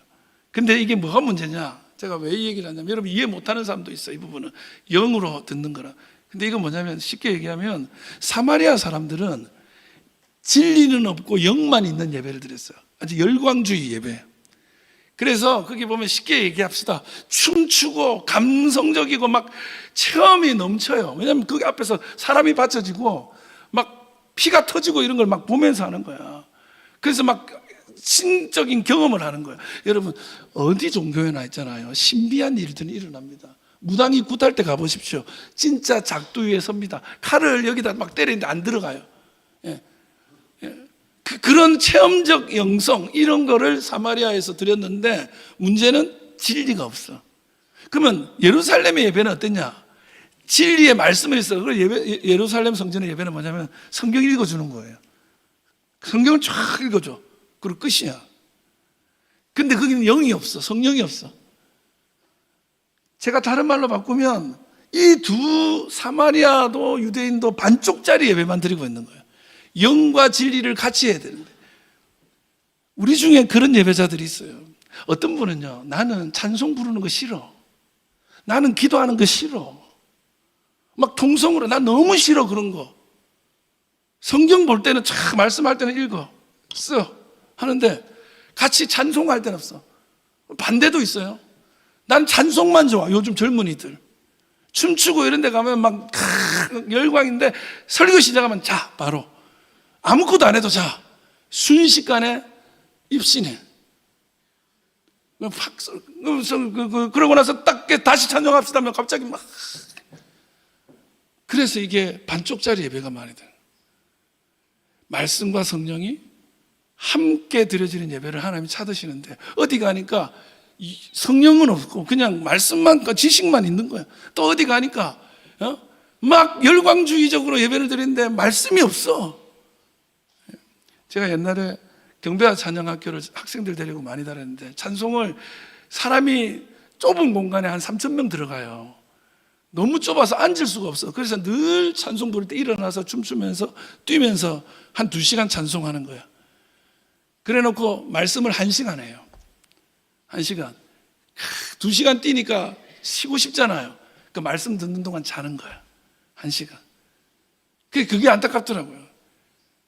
근데 이게 뭐가 문제냐? 제가 왜 이 얘기를 하냐면, 여러분 이해 못하는 사람도 있어요. 이 부분은 영으로 듣는 거라. 근데 이건 뭐냐면, 쉽게 얘기하면 사마리아 사람들은 진리는 없고 영만 있는 예배를 드렸어요. 아주 열광주의 예배. 그래서 거기 보면 쉽게 얘기합시다. 춤추고 감성적이고 막 체험이 넘쳐요. 왜냐하면 거기 앞에서 사람이 받쳐지고 막 피가 터지고 이런 걸 막 보면서 하는 거야. 그래서 막 신적인 경험을 하는 거예요. 여러분, 어디 종교에나 있잖아요. 신비한 일들이 일어납니다. 무당이 굿할 때 가보십시오. 진짜 작두 위에 섭니다. 칼을 여기다 막 때리는데 안 들어가요. 예. 예. 그런 체험적 영성, 이런 거를 사마리아에서 드렸는데, 문제는 진리가 없어. 그러면 예루살렘의 예배는 어땠냐? 진리의 말씀을 있어. 예루살렘 성전의 예배는 뭐냐면 성경 읽어주는 거예요. 성경을 쫙 읽어줘. 그리고 끝이야. 근데 거기는 영이 없어. 성령이 없어. 제가 다른 말로 바꾸면 이 두, 사마리아도 유대인도 반쪽짜리 예배만 드리고 있는 거예요. 영과 진리를 같이 해야 되는데, 우리 중에 그런 예배자들이 있어요. 어떤 분은요, 나는 찬송 부르는 거 싫어, 나는 기도하는 거 싫어, 막 통성으로 난 너무 싫어, 그런 거. 성경 볼 때는 참, 말씀할 때는 읽어 써 하는데 같이 찬송할 때는 없어. 반대도 있어요. 난 찬송만 좋아. 요즘 젊은이들 춤추고 이런 데 가면 막 열광인데 설교 시작하면 자, 바로 아무것도 안 해도 자, 순식간에 입신해. 그러고 나서 딱 다시 찬송합시다 하면 갑자기 막. 그래서 이게 반쪽짜리 예배가 많이 돼요. 말씀과 성령이 함께 드려지는 예배를 하나님이 찾으시는데, 어디 가니까 성령은 없고 그냥 말씀만, 지식만 있는 거야. 또 어디 가니까 막 열광주의적으로 예배를 드리는데 말씀이 없어. 제가 옛날에 경배와 찬양학교를 학생들 데리고 많이 다녔는데, 찬송을 사람이 좁은 공간에 한 3,000명 들어가요. 너무 좁아서 앉을 수가 없어. 그래서 늘 찬송 부를 때 일어나서 춤추면서 뛰면서 한 2시간 찬송하는 거야. 그래 놓고 말씀을 1시간 해요. 1시간. 2시간 뛰니까 쉬고 싶잖아요. 그 말씀 듣는 동안 자는 거야. 1시간. 그게 안타깝더라고요.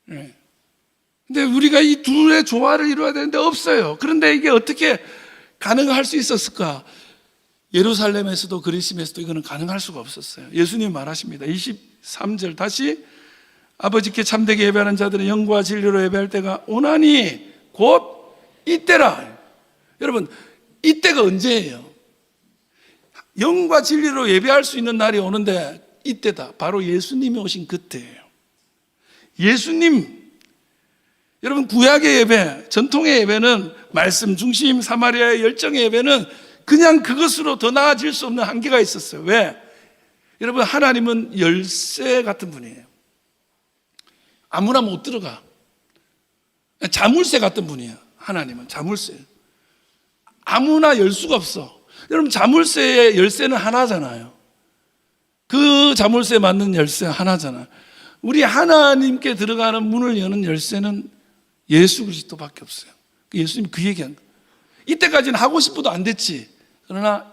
네. 근데 우리가 이 둘의 조화를 이루어야 되는데 없어요. 그런데 이게 어떻게 가능할 수 있었을까? 예루살렘에서도 그리스임에서도 이거는 가능할 수가 없었어요. 예수님 말하십니다. 23절 다시, 아버지께 참되게 예배하는 자들은 영과 진리로 예배할 때가 오나니 곧 이때라. 여러분, 이때가 언제예요? 영과 진리로 예배할 수 있는 날이 오는데 이때다. 바로 예수님이 오신 그때예요. 예수님, 여러분, 구약의 예배, 전통의 예배는 말씀 중심, 사마리아의 열정의 예배는 그냥 그것으로 더 나아질 수 없는 한계가 있었어요. 왜? 여러분, 하나님은 열쇠 같은 분이에요. 아무나 못 들어가. 자물쇠 같은 분이에요. 하나님은 자물쇠. 아무나 열 수가 없어. 여러분, 자물쇠의 열쇠는 하나잖아요. 그 자물쇠에 맞는 열쇠 하나잖아요. 우리 하나님께 들어가는 문을 여는 열쇠는 예수 그리스도밖에 없어요. 예수님 그 얘기한 거예요. 이때까지는 하고 싶어도 안 됐지. 그러나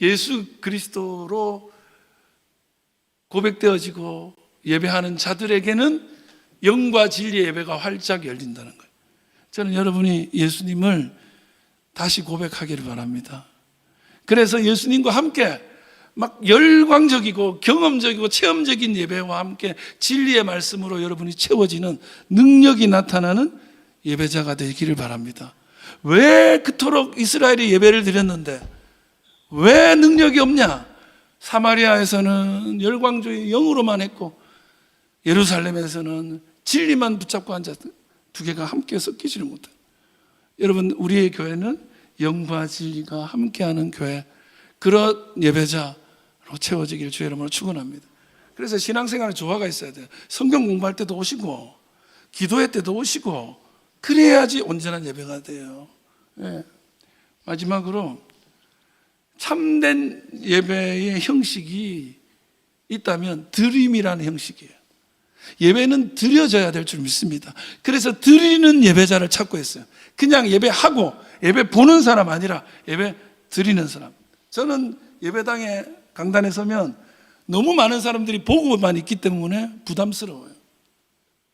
예수 그리스도로 고백되어지고 예배하는 자들에게는 영과 진리의 예배가 활짝 열린다는 거예요. 저는 여러분이 예수님을 다시 고백하기를 바랍니다. 그래서 예수님과 함께 막 열광적이고 경험적이고 체험적인 예배와 함께 진리의 말씀으로 여러분이 채워지는 능력이 나타나는 예배자가 되기를 바랍니다. 왜 그토록 이스라엘이 예배를 드렸는데 왜 능력이 없냐? 사마리아에서는 열광주의 영으로만 했고 예루살렘에서는 진리만 붙잡고 앉았던 두 개가 함께 섞이지를 못해요. 여러분, 우리의 교회는 영과 진리가 함께하는 교회, 그런 예배자로 채워지기를 주의 이름으로 축원합니다. 그래서 신앙생활에 조화가 있어야 돼요. 성경 공부할 때도 오시고 기도회 때도 오시고, 그래야지 온전한 예배가 돼요. 네. 마지막으로 참된 예배의 형식이 있다면 드림이라는 형식이에요. 예배는 드려져야 될 줄 믿습니다. 그래서 드리는 예배자를 찾고 있어요. 그냥 예배하고 예배 보는 사람 아니라 예배 드리는 사람. 저는 예배당에 강단에 서면 너무 많은 사람들이 보고만 있기 때문에 부담스러워요.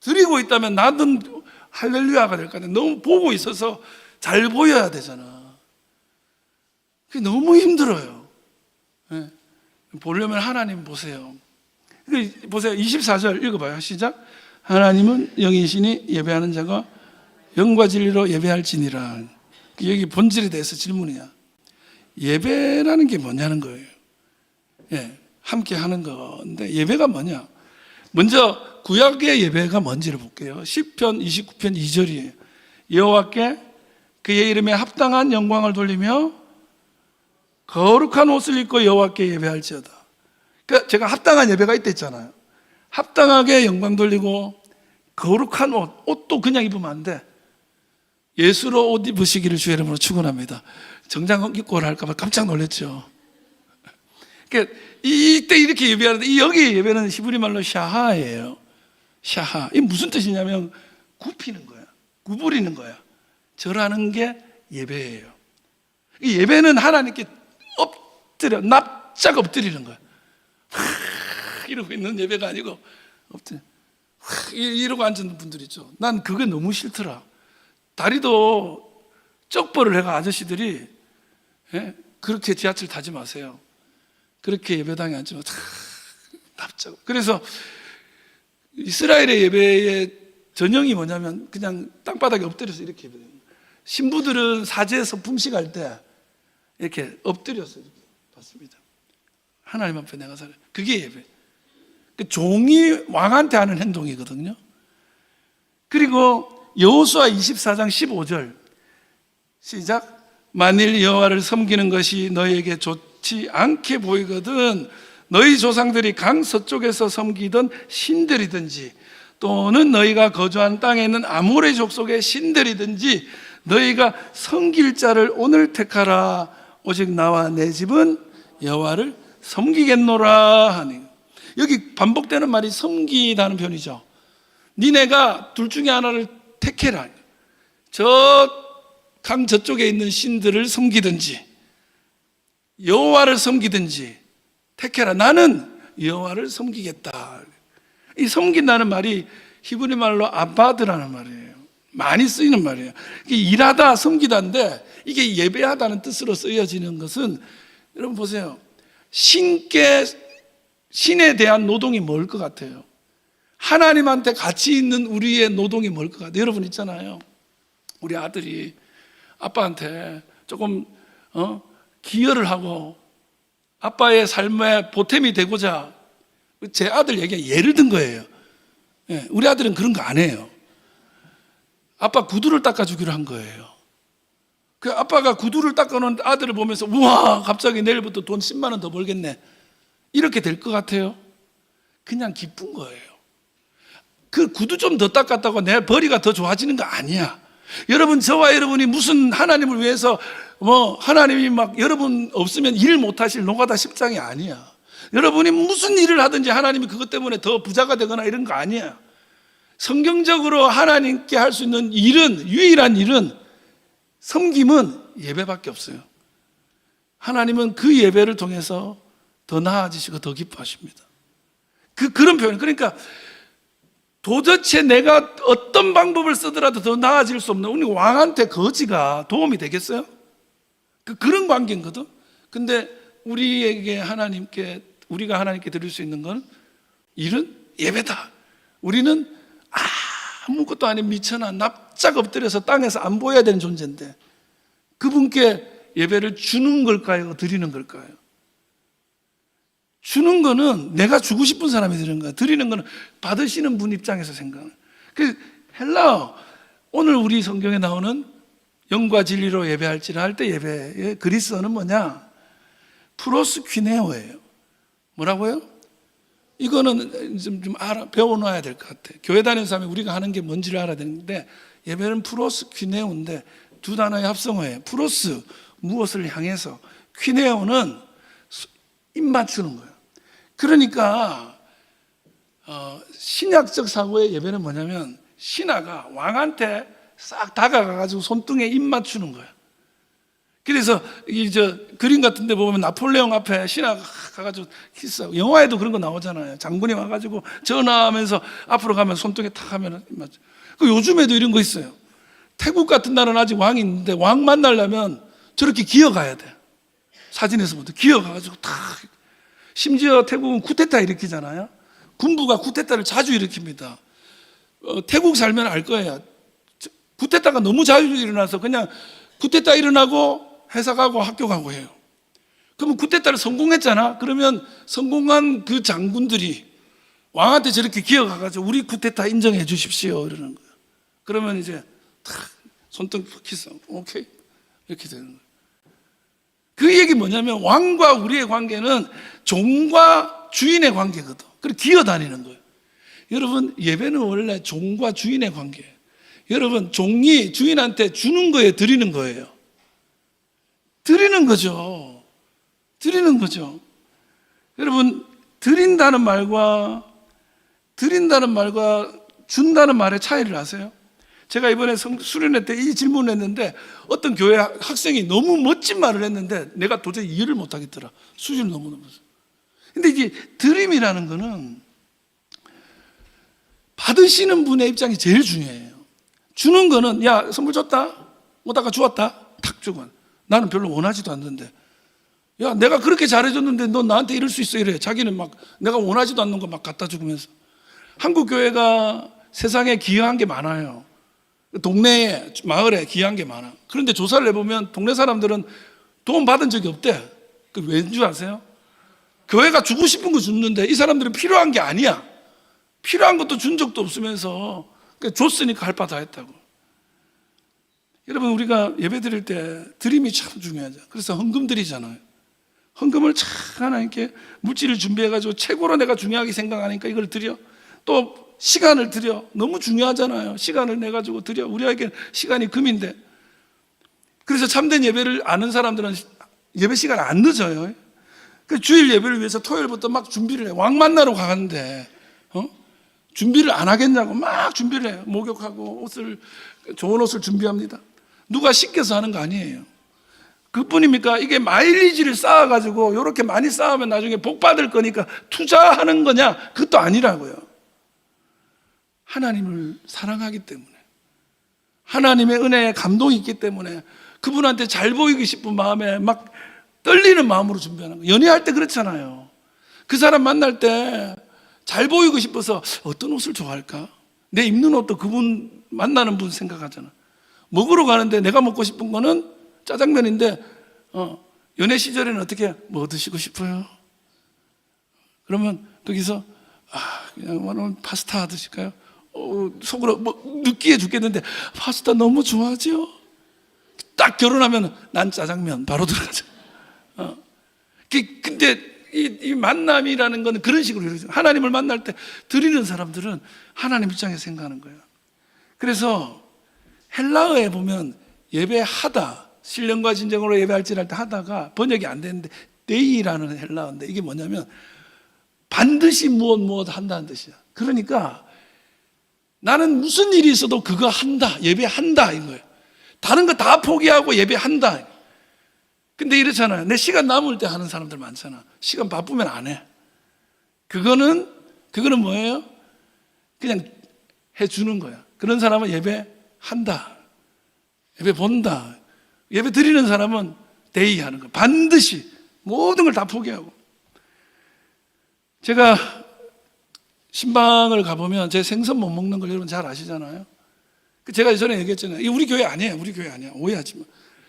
드리고 있다면 나도 할렐루야가 될 거 아니에요. 너무 보고 있어서 잘 보여야 되잖아. 그게 너무 힘들어요. 네. 보려면 하나님 보세요. 보세요. 24절 읽어봐요. 시작. 하나님은 영이시니 예배하는 자가 영과 진리로 예배할지니라. 여기 본질에 대해서 질문이야. 예배라는 게 뭐냐는 거예요. 예, 함께 하는 건데 예배가 뭐냐? 먼저 구약의 예배가 뭔지를 볼게요. 시편 29편 2절이에요. 여호와께 그의 이름에 합당한 영광을 돌리며 거룩한 옷을 입고 여호와께 예배할지어다. 그러니까 제가 합당한 예배가 있다 했잖아요. 합당하게 영광 돌리고 거룩한 옷도 그냥 입으면 안 돼. 예수로 옷 입으시기를 주의 이름으로 축원합니다. 정장 입고 할까 봐 깜짝 놀랐죠. 그러니까 이때 이렇게 예배하는데, 여기 예배는 히브리 말로 샤하예요. 샤하. 이게 무슨 뜻이냐면 굽히는 거야. 구부리는 거야. 절하는 게 예배예요. 이 예배는 하나님께 엎드려, 납작 엎드리는 거야. 이러고 있는 예배가 아니고 엎드려. 이러고 앉은 분들 있죠. 난 그게 너무 싫더라. 다리도 쪽벌을 해가 아저씨들이, 예? 그렇게 지하철 타지 마세요. 그렇게 예배당에 앉으면 납작. 그래서 이스라엘의 예배의 전형이 뭐냐면 그냥 땅바닥에 엎드려서 이렇게 예배해요. 신부들은 사제에서 품식할 때 이렇게 엎드려서 이렇게 받습니다. 하나님 앞에 내가 살아요. 그게 예배. 그 종이 왕한테 하는 행동이거든요. 그리고 여호수아 24장 15절 시작. 만일 여호와를 섬기는 것이 너희에게 좋지 않게 보이거든 너희 조상들이 강 서쪽에서 섬기던 신들이든지 또는 너희가 거주한 땅에 있는 아모레 족속의 신들이든지 너희가 섬길 자를 오늘 택하라. 오직 나와 내 집은 여호와를 섬기겠노라 하니, 여기 반복되는 말이 섬기다는 표현이죠. 니네가 둘 중에 하나를 택해라. 저 강 저쪽에 있는 신들을 섬기든지 여호와를 섬기든지 택해라. 나는 여호와를 섬기겠다. 이 섬긴다는 말이 히브리 말로 아바드라는 말이에요. 많이 쓰이는 말이에요. 이게 일하다, 섬기다인데 이게 예배하다는 뜻으로 쓰여지는 것은, 여러분 보세요. 신에 대한 노동이 뭘 것 같아요? 하나님한테 가치 있는 우리의 노동이 뭘 것 같아요? 여러분 있잖아요. 우리 아들이 아빠한테 조금 기여를 하고 아빠의 삶에 보탬이 되고자, 제 아들 얘기가 예를 든 거예요. 우리 아들은 그런 거 안 해요. 아빠 구두를 닦아주기로 한 거예요. 그 아빠가 구두를 닦아놓은 아들을 보면서 우와 갑자기 내일부터 돈 10만 원 더 벌겠네, 이렇게 될 것 같아요? 그냥 기쁜 거예요. 그 구두 좀 더 닦았다고 내 벌이가 더 좋아지는 거 아니야. 여러분, 저와 여러분이 무슨 하나님을 위해서 하나님이 막 여러분 없으면 일 못하실 노가다 십장이 아니야. 여러분이 무슨 일을 하든지 하나님이 그것 때문에 더 부자가 되거나 이런 거 아니야. 성경적으로 하나님께 할 수 있는 일은, 유일한 일은, 섬김은 예배밖에 없어요. 하나님은 그 예배를 통해서 더 나아지시고 더 기뻐하십니다. 그런 표현. 그러니까 도대체 내가 어떤 방법을 쓰더라도 더 나아질 수 없는, 우리 왕한테 거지가 도움이 되겠어요? 그런 관계거든. 근데 우리가 하나님께 드릴 수 있는 건 일은 예배다. 우리는 아무것도 아닌 미천한 납작 엎드려서 땅에서 안 보여야 되는 존재인데 그분께 예배를 주는 걸까요? 드리는 걸까요? 주는 거는 내가 주고 싶은 사람이 드리는 거야. 드리는 거는 받으시는 분 입장에서 생각하는. 그 헬라어, 오늘 우리 성경에 나오는 영과 진리로 예배할지라 할 때 예배의 그리스어는 뭐냐? 프로스퀴네오예요. 뭐라고요? 이거는 좀 배워놔야 될 것 같아. 교회 다니는 사람이 우리가 하는 게 뭔지를 알아야 되는데, 예배는 프로스퀴네오인데 두 단어의 합성어예요. 프로스, 무엇을 향해서, 퀴네오는 입 맞추는 거예요. 그러니까 신약적 사고의 예배는 뭐냐면, 신하가 왕한테 싹 다가가가지고 손등에 입 맞추는 거예요. 그래서 그림 같은 데 보면 나폴레옹 앞에 신하가 가가지고 키스하고, 영화에도 그런 거 나오잖아요. 장군이 와가지고 전화하면서 앞으로 가면 손등에 탁 하면 입 맞춰. 요즘에도 이런 거 있어요. 태국 같은 나라는 아직 왕이 있는데 왕 만나려면 저렇게 기어가야 돼. 사진에서부터 기어가가지고 탁. 심지어 태국은 쿠데타 일으키잖아요. 군부가 쿠데타를 자주 일으킵니다. 태국 살면 알 거예요. 쿠데타가 너무 자주 일어나서 그냥 쿠데타 일어나고 회사 가고 학교 가고 해요. 그러면 쿠데타를 성공했잖아. 그러면 성공한 그 장군들이 왕한테 저렇게 기어가가지고 우리 쿠데타 인정해 주십시오 이러는 거예요. 그러면 이제 탁 손등 키스, 오케이, 이렇게 되는 거예요. 그 얘기 뭐냐면, 왕과 우리의 관계는 종과 주인의 관계거든. 그리고 기어다니는 거예요. 여러분, 예배는 원래 종과 주인의 관계예요. 여러분, 종이 주인한테 주는 거예요, 드리는 거예요? 드리는 거죠. 드리는 거죠. 여러분, 드린다는 말과 준다는 말의 차이를 아세요? 제가 이번에 수련회 때 이 질문을 했는데 어떤 교회 학생이 너무 멋진 말을 했는데 내가 도저히 이해를 못 하겠더라. 수준이 너무 넘어서. 근데 이제 드림이라는 거는 받으시는 분의 입장이 제일 중요해요. 주는 거는, 야, 선물 줬다? 오다가 주었다? 탁 주고. 나는 별로 원하지도 않는데, 야, 내가 그렇게 잘해줬는데 너 나한테 이럴 수 있어, 이래. 자기는 막 내가 원하지도 않는 거 막 갖다 주면서. 한국 교회가 세상에 기여한 게 많아요. 동네에, 마을에 기여한 게 많아. 그런데 조사를 해보면 동네 사람들은 도움 받은 적이 없대. 그 왠 줄 아세요? 교회가 주고 싶은 거 줬는데 이 사람들은 필요한 게 아니야. 필요한 것도 준 적도 없으면서 그러니까 줬으니까 할 바 다 했다고. 여러분, 우리가 예배 드릴 때 드림이 참 중요하죠. 그래서 헌금 드리잖아요. 헌금을 참 하나님께 물질을 준비해가지고 최고로 내가 중요하게 생각하니까 이걸 드려. 또 시간을 드려. 너무 중요하잖아요. 시간을 내가지고 드려. 우리에게 시간이 금인데. 그래서 참된 예배를 아는 사람들은 예배 시간 안 늦어요. 그 주일 예배를 위해서 토요일부터 막 준비를 해. 왕 만나러 가는데 준비를 안 하겠냐고 막 준비를 해요. 목욕하고 좋은 옷을 준비합니다. 누가 시켜서 하는 거 아니에요. 그뿐입니까? 이게 마일리지를 쌓아가지고 이렇게 많이 쌓으면 나중에 복 받을 거니까 투자하는 거냐? 그것도 아니라고요. 하나님을 사랑하기 때문에, 하나님의 은혜에 감동이 있기 때문에 그분한테 잘 보이고 싶은 마음에 막 떨리는 마음으로 준비하는 거예요. 연애할 때 그렇잖아요. 그 사람 만날 때 잘 보이고 싶어서 어떤 옷을 좋아할까? 내 입는 옷도 그분 만나는 분 생각하잖아. 먹으러 가는데 내가 먹고 싶은 거는 짜장면인데 연애 시절에는 어떻게 뭐 드시고 싶어요? 그러면 거기서 그냥 오늘 파스타 드실까요? 속으로 뭐 느끼해 죽겠는데 파스타 너무 좋아하죠? 딱 결혼하면 난 짜장면 바로 들어가죠. 근데 이 만남이라는 건 그런 식으로 이루어져요. 하나님을 만날 때 드리는 사람들은 하나님 입장에서 생각하는 거예요. 그래서 헬라어에 보면 예배하다, 신령과 진정으로 예배할지랄 때 하다가 번역이 안 되는데 데이라는 헬라어인데 이게 뭐냐면 반드시 무엇 한다는 뜻이야. 그러니까 나는 무슨 일이 있어도 그거 한다, 예배한다 이거예요. 다른 거 다 포기하고 예배한다. 근데 이렇잖아요. 내 시간 남을 때 하는 사람들 많잖아. 시간 바쁘면 안 해. 그거는 뭐예요? 그냥 해주는 거야. 그런 사람은 예배한다, 예배 본다. 예배 드리는 사람은 데이 하는 거야. 반드시 모든 걸 다 포기하고. 제가 신방을 가보면 제 생선 못 먹는 걸 여러분 잘 아시잖아요. 제가 전에 얘기했잖아요. 이게 우리 교회 아니에요. 우리 교회 아니야. 오해하지 마.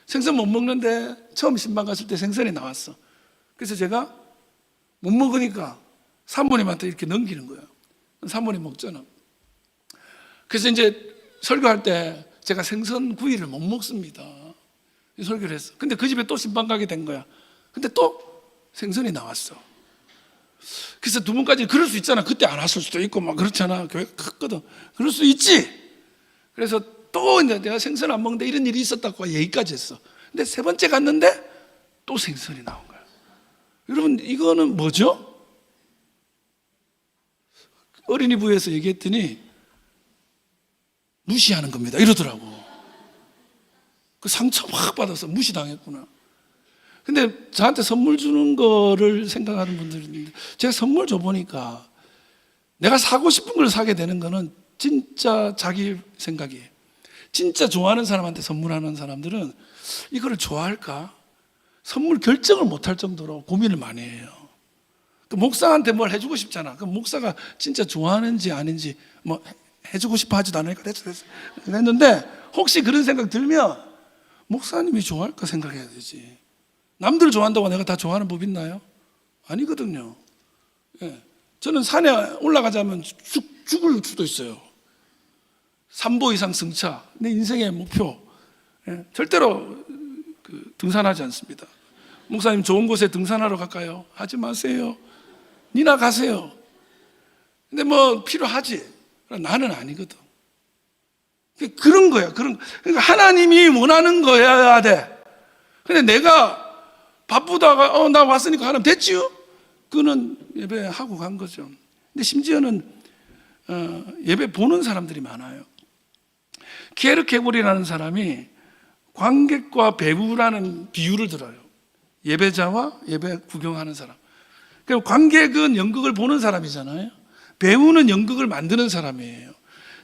생선 못 먹는데 처음 신방 갔을 때 생선이 나왔어. 그래서 제가 못 먹으니까 사모님한테 이렇게 넘기는 거예요. 사모님 먹잖아. 그래서 이제 설교할 때 제가 생선 구이를 못 먹습니다. 설교를 했어. 근데 그 집에 또 신방 가게 된 거야. 근데 또 생선이 나왔어. 그래서 두 분까지 그럴 수 있잖아. 그때 안 왔을 수도 있고 막 그렇잖아. 교회가 컸거든. 그럴 수 있지. 그래서 또 이제 내가 생선 안 먹는데 이런 일이 있었다고 얘기까지 했어. 근데 세 번째 갔는데 또 생선이 나온 거야. 여러분, 이거는 뭐죠? 어린이부에서 얘기했더니 무시하는 겁니다 이러더라고. 그 상처 확 받아서 무시당했구나. 근데 저한테 선물 주는 거를 생각하는 분들이 있는데 제가 선물 줘보니까 내가 사고 싶은 걸 사게 되는 거는 진짜 자기 생각이에요. 진짜 좋아하는 사람한테 선물하는 사람들은 이거를 좋아할까? 선물 결정을 못할 정도로 고민을 많이 해요. 그 목사한테 뭘 해주고 싶잖아. 그럼 목사가 진짜 좋아하는지 아닌지 뭐 해주고 싶어 하지도 않으니까 됐어. 했는데 혹시 그런 생각 들면 목사님이 좋아할까 생각해야 되지. 남들 좋아한다고 내가 다 좋아하는 법 있나요? 아니거든요. 예. 저는 산에 올라가자면 죽을 수도 있어요. 3보 이상 승차, 내 인생의 목표. 예. 절대로 등산하지 않습니다. 목사님 좋은 곳에 등산하러 갈까요? 하지 마세요. 니나 가세요. 근데 뭐 필요하지. 나는 아니거든. 그런 거야. 그러니까 하나님이 원하는 거여야 돼. 근데 내가 바쁘다가 나 왔으니까 하나님 됐지요? 그거는 예배하고 간 거죠. 근데 심지어는 예배 보는 사람들이 많아요. 키에르케고리라는 사람이 관객과 배우라는 비유를 들어요. 예배자와 예배 구경하는 사람. 그러니까 관객은 연극을 보는 사람이잖아요. 배우는 연극을 만드는 사람이에요.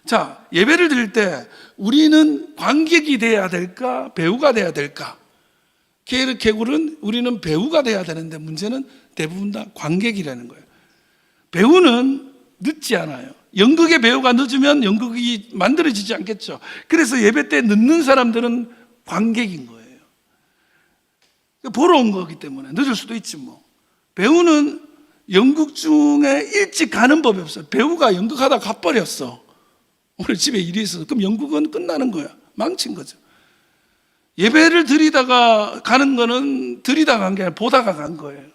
자, 예배를 드릴 때 우리는 관객이 돼야 될까? 배우가 돼야 될까? 키에르케고르는 우리는 배우가 돼야 되는데 문제는 대부분 다 관객이라는 거예요. 배우는 늦지 않아요. 연극의 배우가 늦으면 연극이 만들어지지 않겠죠. 그래서 예배 때 늦는 사람들은 관객인 거예요. 보러 온 거기 때문에 늦을 수도 있지 뭐. 배우는 연극 중에 일찍 가는 법이 없어요. 배우가 연극하다 가버렸어. 오늘 집에 일이 있어서. 그럼 영국은 끝나는 거야. 망친 거죠. 예배를 드리다가 가는 거는 드리다가 간 게 아니라 보다가 간 거예요.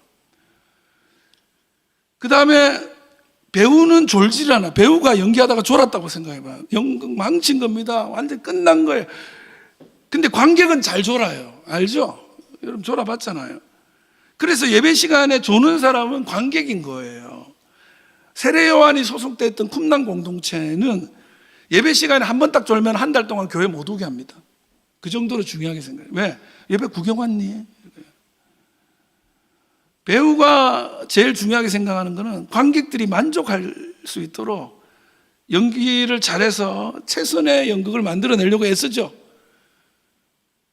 그 다음에 배우는 졸질 않아. 배우가 연기하다가 졸았다고 생각해봐요. 연극 망친 겁니다. 완전 끝난 거예요. 근데 관객은 잘 졸아요. 알죠? 여러분 졸아봤잖아요. 그래서 예배 시간에 조는 사람은 관객인 거예요. 세례 요한이 소속됐던 쿰난 공동체는 예배 시간에 한 번 딱 졸면 한 달 동안 교회 못 오게 합니다. 그 정도로 중요하게 생각해요. 왜? 예배 구경 왔니? 배우가 제일 중요하게 생각하는 것은 관객들이 만족할 수 있도록 연기를 잘해서 최선의 연극을 만들어내려고 애쓰죠.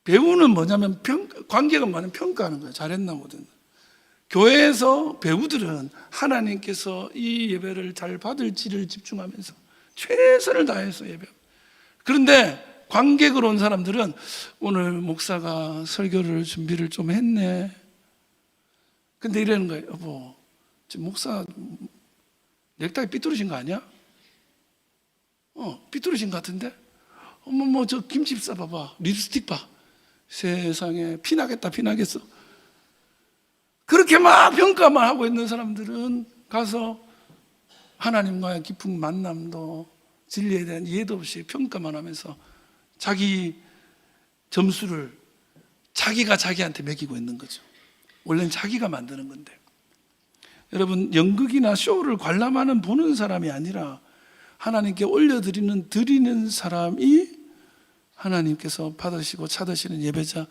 배우는 뭐냐면 관객은 뭐냐면 평가하는 거예요. 잘했나 못했나. 교회에서 배우들은 하나님께서 이 예배를 잘 받을지를 집중하면서 최선을 다해서 예배합니다. 그런데 관객으로 온 사람들은 오늘 목사가 설교를 준비를 좀 했네. 근데 이러는 거예요. 여보, 지금 목사 넥타이 삐뚤어진 거 아니야? 삐뚤어진 거 같은데? 어머, 저 김집사 봐봐. 립스틱 봐. 세상에 피나겠다, 피나겠어. 그렇게 막 평가만 하고 있는 사람들은 가서 하나님과의 깊은 만남도 진리에 대한 이해도 없이 평가만 하면서 자기 점수를 자기가 자기한테 매기고 있는 거죠. 원래는 자기가 만드는 건데. 여러분, 연극이나 쇼를 관람하는 보는 사람이 아니라 하나님께 드리는 사람이 하나님께서 받으시고 찾으시는 예배자인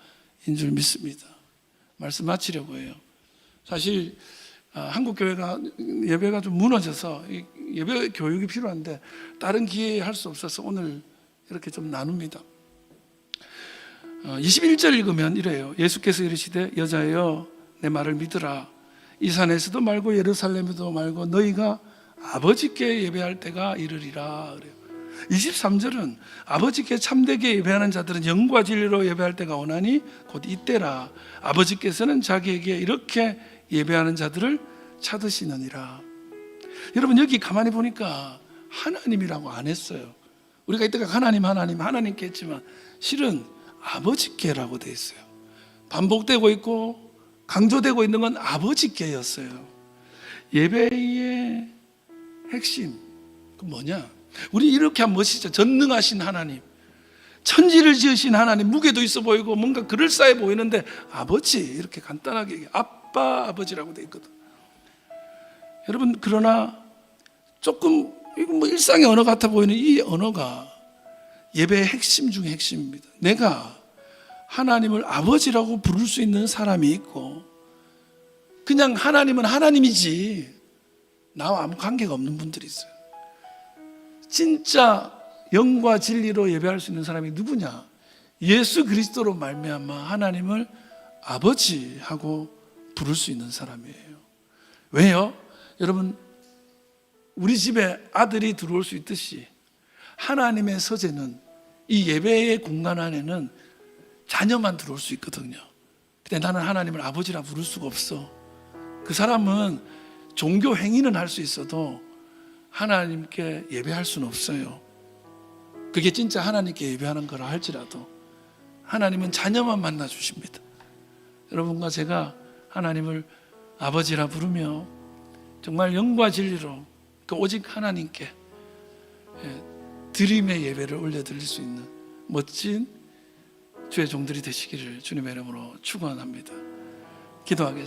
줄 믿습니다. 말씀 마치려고 해요. 사실 한국 교회가 예배가 좀 무너져서 예배 교육이 필요한데 다른 기회에 할 수 없어서 오늘 이렇게 좀 나눕니다. 21절 읽으면 이래요. 예수께서 이르시되 여자여 내 말을 믿으라. 이 산에서도 말고 예루살렘에도 말고 너희가 아버지께 예배할 때가 이르리라 그래요. 23절은 아버지께 참되게 예배하는 자들은 영과 진리로 예배할 때가 오나니 곧 이때라. 아버지께서는 자기에게 이렇게 예배하는 자들을 찾으시느니라. 여러분, 여기 가만히 보니까 하나님이라고 안 했어요. 우리가 이때가 하나님께 했지만 실은 아버지께라고 돼 있어요. 반복되고 있고 강조되고 있는 건 아버지께였어요. 예배의 핵심 그 뭐냐? 우리 이렇게 하면 멋있죠. 전능하신 하나님, 천지를 지으신 하나님, 무게도 있어 보이고 뭔가 그럴싸해 보이는데 아버지, 이렇게 간단하게 얘기해. 아빠, 아버지라고 돼 있거든. 여러분, 그러나 조금 이거 뭐 일상의 언어 같아 보이는 이 언어가 예배의 핵심 중에 핵심입니다. 내가 하나님을 아버지라고 부를 수 있는 사람이 있고, 그냥 하나님은 하나님이지 나와 아무 관계가 없는 분들이 있어요. 진짜 영과 진리로 예배할 수 있는 사람이 누구냐? 예수 그리스도로 말미암아 하나님을 아버지하고 부를 수 있는 사람이에요. 왜요? 여러분, 우리 집에 아들이 들어올 수 있듯이 하나님의 서재는 이 예배의 공간 안에는 자녀만 들어올 수 있거든요. 근데 나는 하나님을 아버지라 부를 수가 없어. 그 사람은 종교 행위는 할 수 있어도 하나님께 예배할 수는 없어요. 그게 진짜 하나님께 예배하는 거라 할지라도 하나님은 자녀만 만나 주십니다. 여러분과 제가 하나님을 아버지라 부르며 정말 영과 진리로 오직 하나님께 드림의 예배를 올려드릴 수 있는 멋진 주의 종들이 되시기를 주님의 이름으로 축원합니다. 기도하겠습니다.